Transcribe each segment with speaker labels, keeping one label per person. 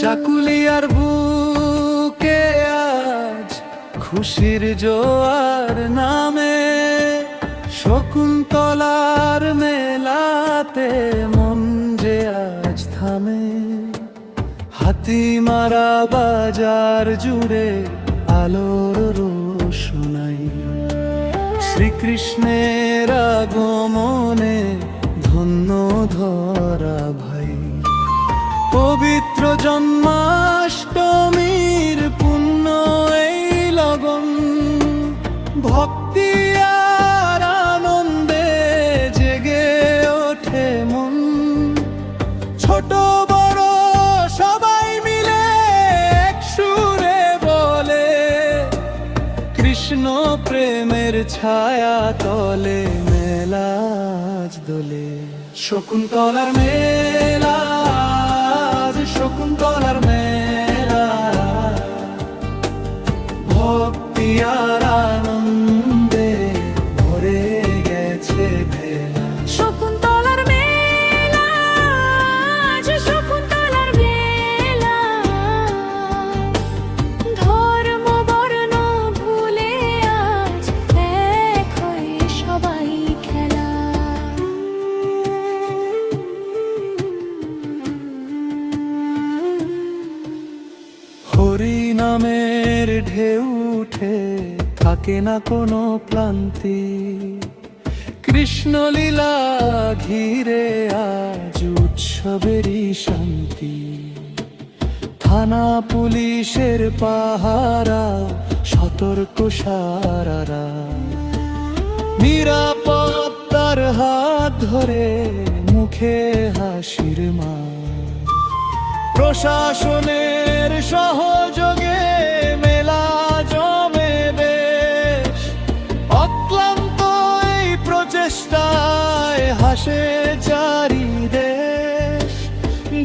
Speaker 1: চাকুলিয়ার বুকে আজ খুশির জোয়ার নামে, শকুন্তলার মেলাতে মন যে আজ থামে। হাতিমারা বাজার জুড়ে আলোর রোশনাই, শ্রীকৃষ্ণের আগমনে ধন্য ধরা ভাই। পবিত্র জন্মাষ্টমীর পুণ্য এই লগন, ভক্তি আর আনন্দে জেগে ওঠে মন। ছোট বড় সবাই মিলে এক সুরে বলে, কৃষ্ণ প্রেমের ছায়া তলে মেলা আজ দোলে। শকুন্তলার মেলা, শকুন্তলার মেলা, ভক্তি আর আনন্দে ভরে গেছে ভেলা।
Speaker 2: শকুন্তলার মেলা, শকুন্তলার মেলা, ধর্ম বর্ণ ভুলে আজ এক হয়ে সবাই খেলা।
Speaker 1: হরি নামের ঢেউ উঠে থাকে না কোনো ক্লান্তি, কৃষ্ণ লীলা ঘিরে আজ উৎসবেরই শান্তি। থানা পুলিশের পাহারা, সতর্ক সারারা, নিরাপত্তার হাত ধরে মুখে হাসির মা। প্রশাসনের সহযোগে মেলা জমে বেশ, অক্লান্ত এই প্রচেষ্টায় হাসে চারি দেশ।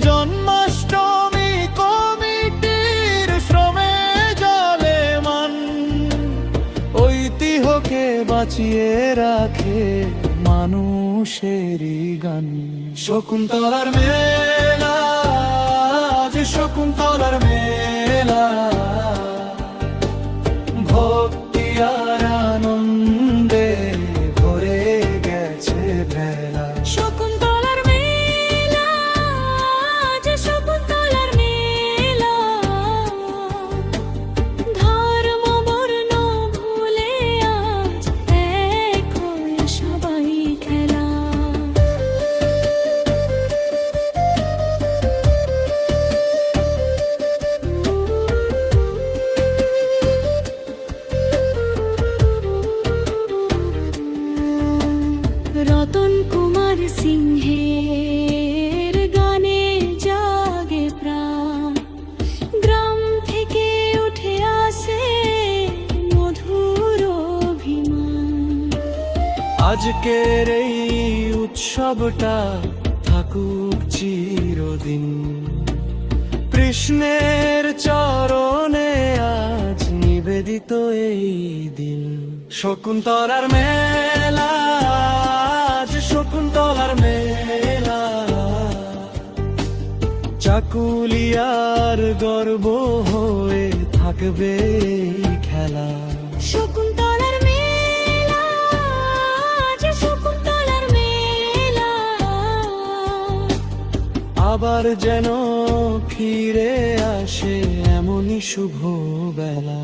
Speaker 1: জন্মাষ্টমী কমিটির শ্রমে জলে মান, ঐতিহ্যকে বাঁচিয়ে রাখে মানুষেরই গান। শকুন্তলার মেলা, শকুন্তলার মেলা, ভক্তি আর আনন্দে ভরে গেছে ভেলা।
Speaker 2: শকুন্তলার মেলা, শকুন্তলার মেলা, ধর্ম বর্ণ ভুলে আজ এক হয়ে সবাই খেলা। রতন কুমার সিংহের গানে জাগে প্রাণ, গ্রাম থেকে উঠে আসে মধুর অভিমান।
Speaker 1: আজকের এই উৎসবটা থাকুক চিরদিন, কৃষ্ণের চরণে আজ নিবেদিত এই দিন। শকুন্তলার মেলা, শকুন্তলার মেলা, চাকুলিয়ার গর্ব হয়ে থাকবে এই খেলা।
Speaker 2: শকুন্তলার মেলা, শকুন্তলার মেলা,
Speaker 1: আবার যেন ফিরে আসে এমনই শুভ বেলা।